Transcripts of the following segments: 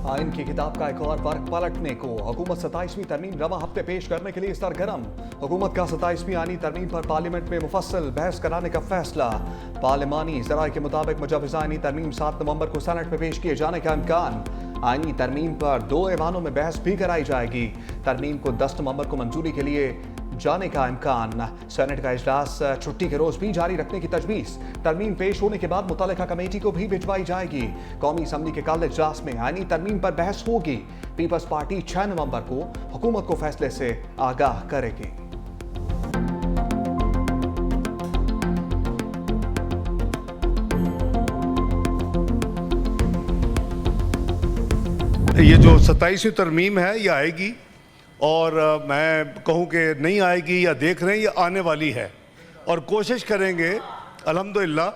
आइन की किताब का एक और वर्ग पलटने को हुकूमत 27वीं तरमीम रवा हफ्ते पेश करने के लिए सरगर्म। हुकूमत का 27वीं आइनी तरमीम पर पार्लियामेंट में मुफस्सल बहस कराने का फैसला। पार्लिमानी ज़राए के मुताबिक मुजव्वज़ा आइनी तरमीम 7 नवंबर को सेनेट में पेश किए जाने का इम्कान। आइनी तरमीम पर 2 ऐवानों में बहस भी कराई जाएगी। तरमीम को 10 नवंबर को मंजूरी के लिए जाने का इम्कान। सेनेट का इजलास छुट्टी के रोज भी जारी रखने की तजवीज़। तरमीम पेश होने के बाद मुतल्लिका कमेटी को भी भिजवाई जाएगी। कौमी असम्बली के कल इजलास में आइनी तरमीम पर बहस होगी। पीपल्स पार्टी 6 नवंबर को हुकूमत को फैसले से आगाह करेगी। ये जो 27वीं तरमीम है ये आएगी और मैं कहूँ कि नहीं आएगी या देख रहे हैं ये आने वाली है और कोशिश करेंगे अल्हम्दुलिल्लाह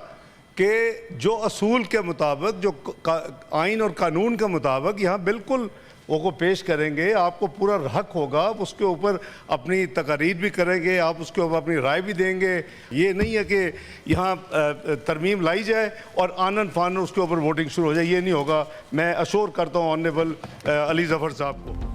कि जो असूल के मुताबिक जो आइन और कानून के मुताबिक यहाँ बिल्कुल वो पेश करेंगे। आपको पूरा हक होगा, आप उसके ऊपर अपनी तकारीर भी करेंगे, आप उसके ऊपर अपनी राय भी देंगे। ये नहीं है कि यहाँ तरमीम लाई जाए और आनन फानन उसके ऊपर वोटिंग शुरू हो जाए, ये नहीं होगा। मैं अश्योर करता हूँ ऑनरेबल अली ज़फ़र साहब को।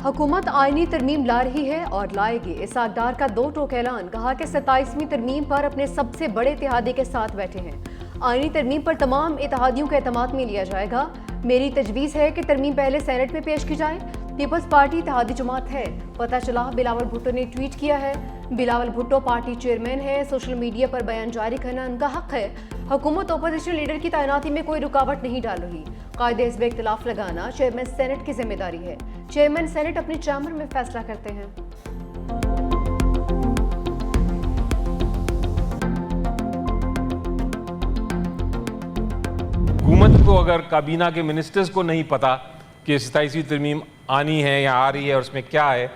हुकूमत आइनी तरमीम ला रही है और लाएगी। इसाक डार का 2 टोक ऐलान। कहा कि 27वीं तरमीम पर अपने सबसे बड़े इत्तेहादी के साथ बैठे हैं। आइनी तरमीम पर तमाम इत्तेहादियों के एतमाद में लिया जाएगा। मेरी तजवीज़ है कि तरमीम पहले सेनेट में पेश की जाए। पीपल्स पार्टी इत्तेहादी जमात है। पता चला बिलावल भुट्टो ने ट्वीट किया है। बिलावल भुट्टो पार्टी चेयरमैन है। सोशल मीडिया पर बयान जारी करना उनका हक है। हुकूमत अपोजिशन लीडर की तैनाती में कोई रुकावट नहीं डाल रही। कायदे हिज़्ब इख्तिलाफ लगाना चेयरमैन सेनेट की जिम्मेदारी है। चेयरमैन सेनेट अपने चैम्बर में फैसला करते हैं। हुकूमत को अगर काबीना के मिनिस्टर्स को नहीं पता कि 27वीं तरमीम आनी है या आ रही है और उसमें क्या है,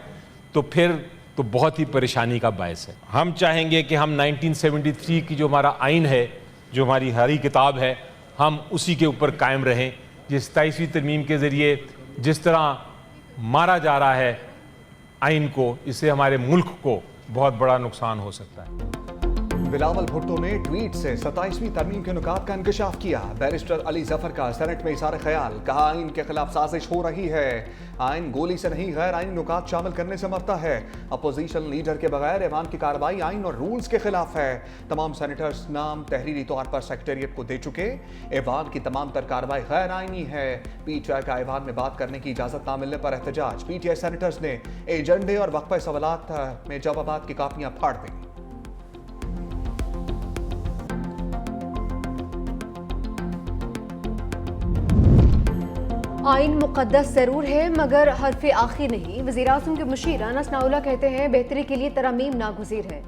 तो फिर तो बहुत ही परेशानी का बायस है। हम चाहेंगे कि हम 1973 की जो हमारा आइन है, जो हमारी हरी किताब है, हम उसी के ऊपर कायम रहें। जिस 27वीं तरमीम के ज़रिए जिस तरह मारा जा रहा है आइन को, इससे हमारे मुल्क को बहुत बड़ा नुकसान हो सकता है। बिलावल भुट्टो ने ट्वीट से 27वीं तरमीम के नुकात का इंकशाफ किया। बैरिस्टर अली ज़फ़र का सेनेट में इशारा ख्याल। कहा आइन के खिलाफ साजिश हो रही है। आइन गोली से नहीं गैर आइनी नुकात शामिल करने से मरता है। अपोजिशन लीडर के बगैर ऐवान की कार्रवाई आइन और रूल्स के खिलाफ है। तमाम सेनेटर्स नाम तहरीरी तौर पर सेक्रेटेरिएट को दे चुके। ऐवान की तमाम तर कार्रवाई गैर आइनी है। PTI का ऐवान में बात करने की इजाज़त ना मिलने पर एहतजाज। PTI सेनेटर्स ने एजेंडे और वक्फे सवालात में जवाबात की कापियां फाड़ दी। आइन मुक़द्दस ज़रूर है मगर हर्फ़ आखिर नहीं। वज़ीर-ए-आज़म के मुशीर अनस नाउला कहते हैं बेहतरी के लिए तरामीम नागुज़ीर है।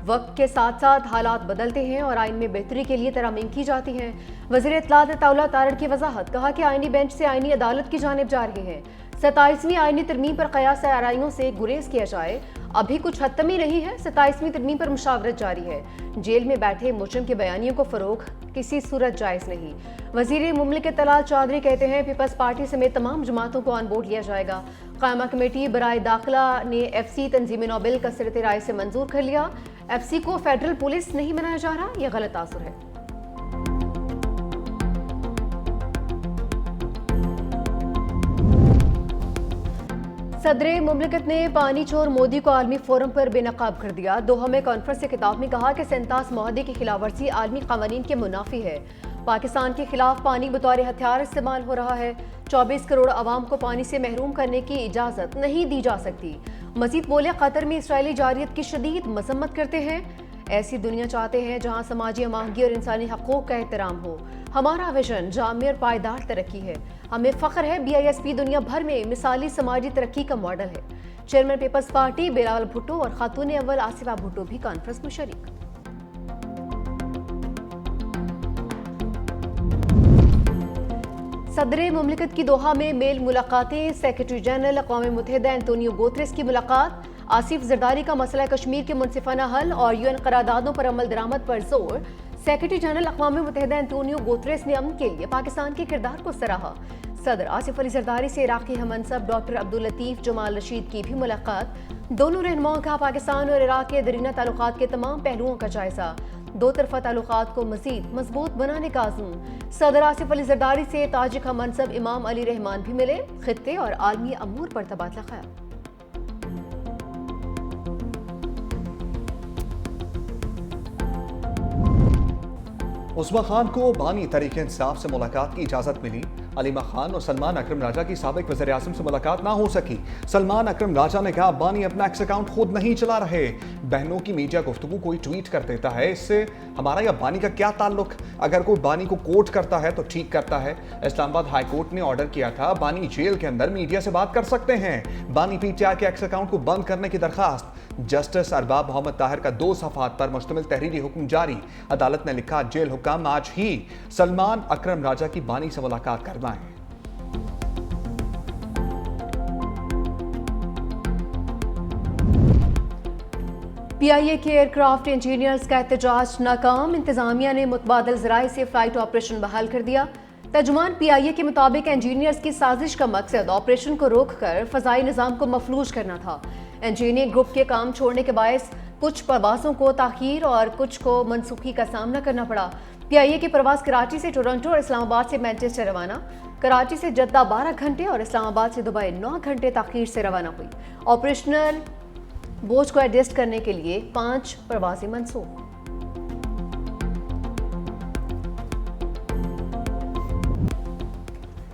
वक्त के साथ साथ हालात बदलते हैं और आइन में बेहतरी के लिए तरामीम की जाती हैं। वज़ीर इत्तलात अताउल्लाह तारड़ की वजाहत। कहा कि आइनी बेंच से आइनी अदालत की जानिब जा रहे हैं। 27वीं आइनी तरमीम पर क़यास आराइयों से गुरेज किया जाए। अभी कुछ हतमी नहीं है। 27वीं तरमीम पर मुशावरत जारी है। जेल में बैठे मुजरिम के बयानियों को फ़रोग़ किसी सूरत जायज़ नहीं। वज़ीर मुमलिकत तलाल चौधरी कहते हैं पीपल्स पार्टी समेत तमाम जमातों को ऑन बोर्ड लिया जाएगा। कायमा कमेटी बराए दाखिला ने FC तंजीम नोबेल का सिरत राय से मंजूर कर लिया। FC को फेडरल पुलिस नहीं बनाया जा रहा, यह गलत तासुर है। सदर मुमलिकत ने पानी चोर मोदी को आलमी फोरम पर बेनकाब कर दिया। दोहा में कॉन्फ्रेंस के खिताब में कहा कि 37 मुआहदे की खिलाफ वर्जी आलमी कानून के मुनाफी है। पाकिस्तान के खिलाफ पानी बतौर हथियार इस्तेमाल हो रहा है। 24 करोड़ आवाम को पानी से महरूम करने की इजाज़त नहीं दी जा सकती। मजीद बोले कतर में इसराइली जारियत की शदीद मजम्मत करते हैं। ऐसी दुनिया चाहते हैं जहाँ समाजी अमांगी और इंसानी हकूक़ का एहतराम हो। हमारा विजन जामी और पायदार तरक्की है। हमें फ़ख्र है BISP दुनिया भर में मिसाली समाजी तरक्की का मॉडल है। Chairman people's party Bilawal Bhutto और खातून अव्वल आसिफा भुट्टो भी कॉन्फ्रेंस में शरीक। सदर मुमलिकत की दोहा में मेल मुलाकातें। सेक्रेटरी जनरल अक़वाम मुत्तहिदा एंटोनियो गुतेरेस की मुलाकात। आसिफ जरदारी का मसला कश्मीर के मुनसिफाना हल और UN करारदादों पर अमल दरामद पर जोर। सेक्रेटरी जनरल अक़वाम मुत्तहिदा एंटोनियो गुतेरेस ने अमन के लिए पाकिस्तान के किरदार को सराहा। सदर आसिफ अली जरदारी से इराकी हमनसब डॉक्टर अब्दुल लतीफ जमाल रशीद की भी मुलाकात। दोनों रहनुमाओं का पाकिस्तान और इराक के दरीना ताल्लुकात के तमाम पहलुओं का जायजा। दो तरफा ताल्लुकात को मजीद मजबूत बनाने का आज़म। सदर आसिफ अली जरदारी से ताजिक हमनसब इमाम अली रहमान भी मिले। खित्ते और आलमी अमूर पर तबादला ख्याल। उस्मा खान को बानी तरीके इंसाफ से मुलाकात की इजाजत मिली। अलीमा खान और सलमान अकरम राजा की साबिक वज़ीर आज़म से मुलाकात ना हो सकी। सलमान अकरम राजा ने कहा बानी अपना एक्स अकाउंट खुद नहीं चला रहे। बहनों की मीडिया गुफ्तगू कोई ट्वीट कर देता है, इससे हमारा या बानी का क्या ताल्लुक। अगर कोई बानी को कोट करता है तो ठीक करता है। इस्लामाबाद हाई कोर्ट ने ऑर्डर किया था बानी जेल के अंदर मीडिया से बात कर सकते हैं। बानी पीटीआई के एक्स अकाउंट को बंद करने की दरखास्त। जस्टिस अरबाब मोहम्मद ताहिर का 2 सफ़हात पर मुश्तमिल तहरीरी हुक्म जारी। अदालत ने लिखा जेल हुक्म आज ही सलमान अकरम राजा की बानी से मुलाकात करवाएं। पीआईए के एयरक्राफ्ट इंजीनियर्स का एहतजाज नाकाम। इंतजामिया ने मुतबादल ज़राए से फ्लाइट ऑपरेशन बहाल कर दिया। तर्जुमान पीआईए के मुताबिक इंजीनियर्स की साजिश का मकसद ऑपरेशन को रोककर फ़ज़ाई निज़ाम को मफलूज करना था। इंजीनियरिंग ग्रुप के काम छोड़ने के बायस कुछ परवाज़ों को ताख़ीर और कुछ को मनसूखी का सामना करना पड़ा। पीआईए की परवाज़ कराची से टोरंटो और इस्लामाबाद से मैनचेस्टर रवाना। कराची से जद्दा 12 घंटे और इस्लामाबाद से दुबई 9 घंटे ताख़ीर से रवाना हुई। ऑपरेशनल बोझ को एडजस्ट करने के लिए 5 परवाज़ें मंसूख।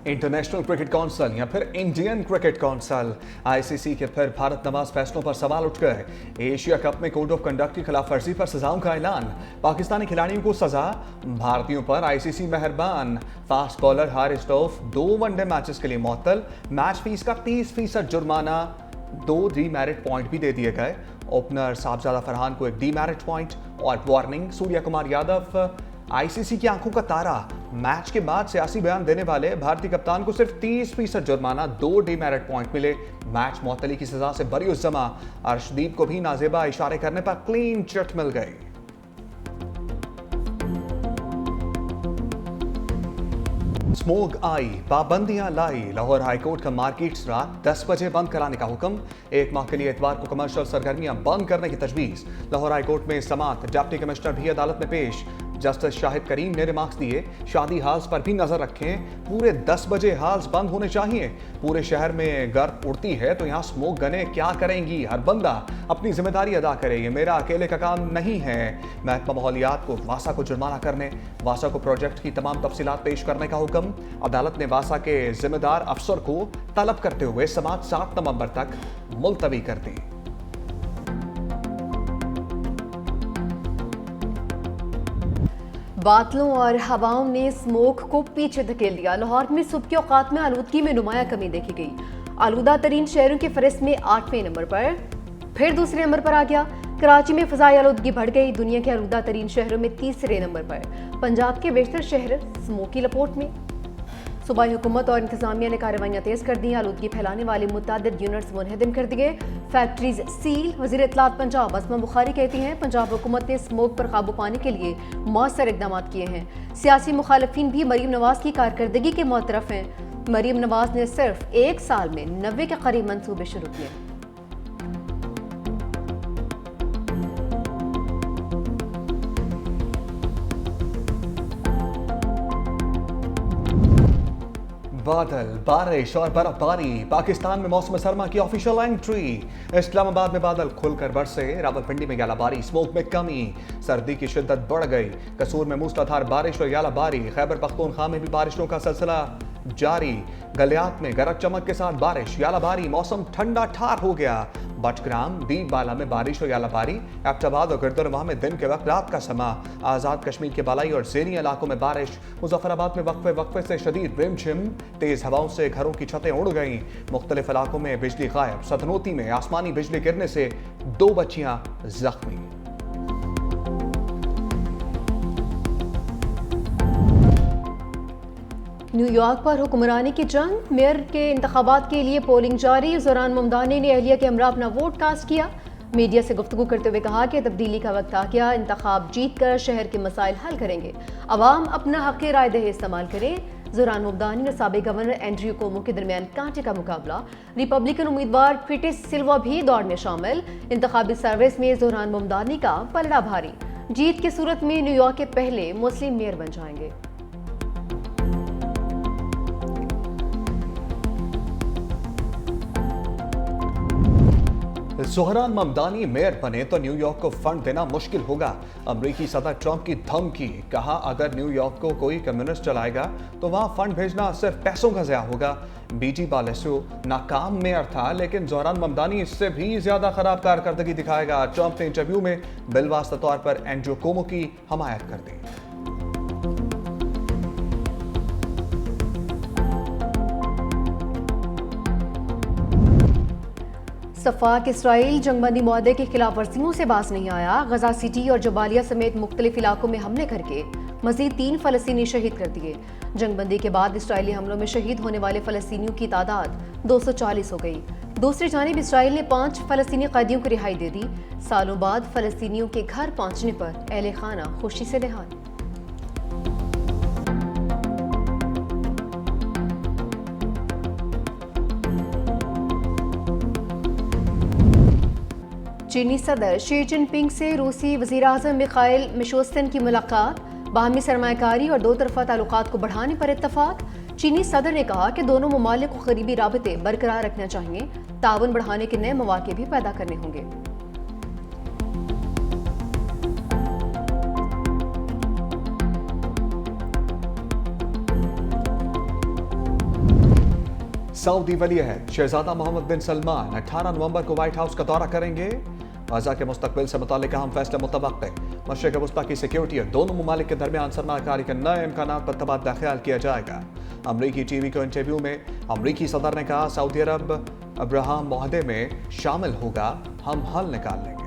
इंटरनेशनल क्रिकेट काउंसिल या फिर इंडियन क्रिकेट काउंसिल आईसीसी के फिर भारत नवाज फैसलों पर सवाल उठ गए। एशिया कप में कोड ऑफ कंडक्ट की खिलाफ वर्जी पर सजाओं का ऐलान। पाकिस्तानी खिलाड़ियों को सजा, भारतीयों पर आईसीसी मेहरबान। Fast bowler Haris Rauf 2 one day matches के लिए मुअत्तल। मैच फीस का 30% जुर्माना। 2 डीमेरिट पॉइंट भी दे दिए गए। ओपनर साहबजादा फरहान को एक डीमेरिट पॉइंट और वार्निंग। सूर्या कुमार यादव आईसीसी की आंखों का तारा। मैच के बाद सियासी बयान देने वाले भारतीय कप्तान को सिर्फ 30% जुर्माना, 2 डीमेरिट पॉइंट मिले। मैच मुअत्तली की सजा से बरी उज़्ज़मा। अर्शदीप को भी नाजेबा इशारे करने पर क्लीन चिट मिल गई। स्मोक आई, पाबंदियां लाई। लाहौर हाईकोर्ट का मार्केट्स रात 10 बजे बंद कराने का हुक्म। 1 माह के लिए इतवार को कमर्शियल सरगर्मियां बंद करने की तजवीज़। लाहौर हाईकोर्ट में समात डिप्टी कमिश्नर भी अदालत में पेश। जस्टिस शाहिद करीम ने रिमार्क्स दिए शादी हाल्स पर भी नजर रखें। पूरे 10 बजे हाल्स बंद होने चाहिए। पूरे शहर में गर्द उड़ती है तो यहाँ स्मोक गनें क्या करेंगी। हर बंदा अपनी जिम्मेदारी अदा करे, ये मेरा अकेले का काम नहीं है। महकमा माहौलियात को वासा को जुर्माना करने, वासा को प्रोजेक्ट की तमाम तफसीलात पेश करने का हुक्म। अदालत ने वासा के जिम्मेदार अफसर को तलब करते हुए समात 7 नवंबर तक मुलतवी कर दी। बादलों और हवाओं ने स्मोक को पीछे धकेल दिया। लाहौर में सुबह के औकात में आलूदगी में नुमाया कमी देखी गई। आलूदा तरीन शहरों की फहरिस्त में 8वें नंबर पर, फिर दूसरे नंबर पर आ गया। कराची में फ़ज़ाई आलूदगी बढ़ गई। दुनिया के आलूदा तरीन शहरों में 3रे नंबर पर। पंजाब के बेशतर शहर स्मोक की लपोट में। सूबाई हुकूमत और इंतजामिया ने कार्रवाइयाँ तेज़ कर दी। आलूदगी फैलाने वाले मुतअद्दिद यूनिट्स मुनहदम कर दिए। Factories seal. वज़ीर इत्तलात पंजाब असमा बुखारी कहती हैं पंजाब हुकूमत ने स्मोक पर काबू पाने के लिए मौसर इकदाम किए हैं। सियासी मुखालिफिन भी मरीम नवाज की कारकर्दगी के मुतरफ हैं। मरीम नवाज ने सिर्फ 1 साल में 90 के करीब मंसूबे शुरू किए। बादल, बारिश और बर्फबारी। पाकिस्तान में मौसम सरमा की ऑफिशियल एंट्री। इस्लामाबाद में बादल खुलकर बरसे। रावलपिंडी में यालाबारी, स्मोक में कमी। सर्दी की शिद्दत बढ़ गई। कसूर में मूसलाधार बारिश और यालाबारी। खैबर पख्तूनख्वा में भी बारिशों का सिलसिला जारी। गलियात में गरज चमक के साथ बारिश, यालाबारी। मौसम ठंडा ठार हो गया। बटग्राम, दीप बाला में बारिश और यालाबारी। एबटाबाद और गिरदरवाह में दिन के वक्त रात का समा। आज़ाद कश्मीर के बालाई और ज़ेनी इलाकों में बारिश। मुजफ्फराबाद में वक्फे वक्फे से शदीद रिमझिम। तेज़ हवाओं से घरों की छतें उड़ गईं। मुख्तलिफ इलाकों में बिजली गायब। सतनोती में आसमानी बिजली गिरने से 2 बच्चियां जख्मी। न्यूयॉर्क पर हुक्मरानी की जंग। मेयर के इंतखाबात के लिए पोलिंग जारी। इस दौरान ममदानी ने अहलिया के हमरा अपना वोट कास्ट किया। मीडिया से गुफ्तगू करते हुए कहा कि तब्दीली का वक्त आ गया। इंतखाब जीत कर शहर के मसाइल हल करेंगे। अवाम अपना हक़ राय दहे इस्तेमाल करें। जोरान ममदानी और साबिक गवर्नर एंड्रयू कोमो के दरमियान कांटे का मुकाबला। रिपब्लिकन उम्मीदवार क्रिटिस सिल्वा भी दौड़ में शामिल। इंतखाबी सर्विस में जोरान ममदानी का पलड़ा भारी। जीत की सूरत में न्यूयॉर्क के पहले मुस्लिम मेयर बन जाएंगे। जोहरान ममदानी मेयर बने तो न्यूयॉर्क को फंड देना मुश्किल होगा। अमेरिकी सदर ट्रंप की धमकी। कहा अगर न्यूयॉर्क को कोई कम्युनिस्ट चलाएगा तो वहां फंड भेजना सिर्फ पैसों का ज़या होगा। बीजी बालेसु नाकाम मेयर था, लेकिन जोहरान ममदानी इससे भी ज्यादा खराब कारकर्दगी दिखाएगा। ट्रंप ने इंटरव्यू में बिलवास्ता तौर पर एंड्रयू कोमो की हमायत कर दी। सफाक इसराइल जंगबंदी मुआहदे की खिलाफ वर्जियों से बाज नहीं आया। गजा सिटी और जबालिया समेत मुख्तलिफ इलाकों में हमले करके मजीद 3 फलस्तीनी शहीद कर दिए। जंगबंदी के बाद इसराइली हमलों में शहीद होने वाले फलस्तीनियों की तादाद 240 हो गई। दूसरी जानिब इसराइल ने 5 फलस्तीनी कैदियों को रिहाई दे दी। सालों बाद फलस्तीनियों के घर पहुंचने पर अहले खाना खुशी से निहाल। चीनी सदर शी जिनपिंग से रूसी वज़ीर-ए-आज़म मिखाइल मिशोस्तिन की मुलाकात। बाहमी सरमायाकारी और दो तरफा ताल्लुकात को बढ़ाने पर इत्तफाक। चीनी सदर ने कहा कि दोनों ममालिक को करीबी राबते बरकरार रखना चाहिए। ताउन बढ़ाने के नए मौके भी पैदा करने होंगे। सऊदी वली अहद शहजादा मोहम्मद बिन सलमान 18 नवंबर को व्हाइट हाउस का दौरा करेंगे। गजा के मुस्तकबिल से मुतालिक अहम फैसले मुतवक्के। मशरिक़ वस्ता की सिक्योरिटी और दोनों ममालिक के दरमियान सरमायाकारी के नए इम्कानात पर तबादला ख्याल किया जाएगा। अमरीकी टीवी को इंटरव्यू में अमरीकी सदर ने कहा सऊदी अरब अब्राहम मुआहदे में शामिल होगा, हम हल निकाल लेंगे।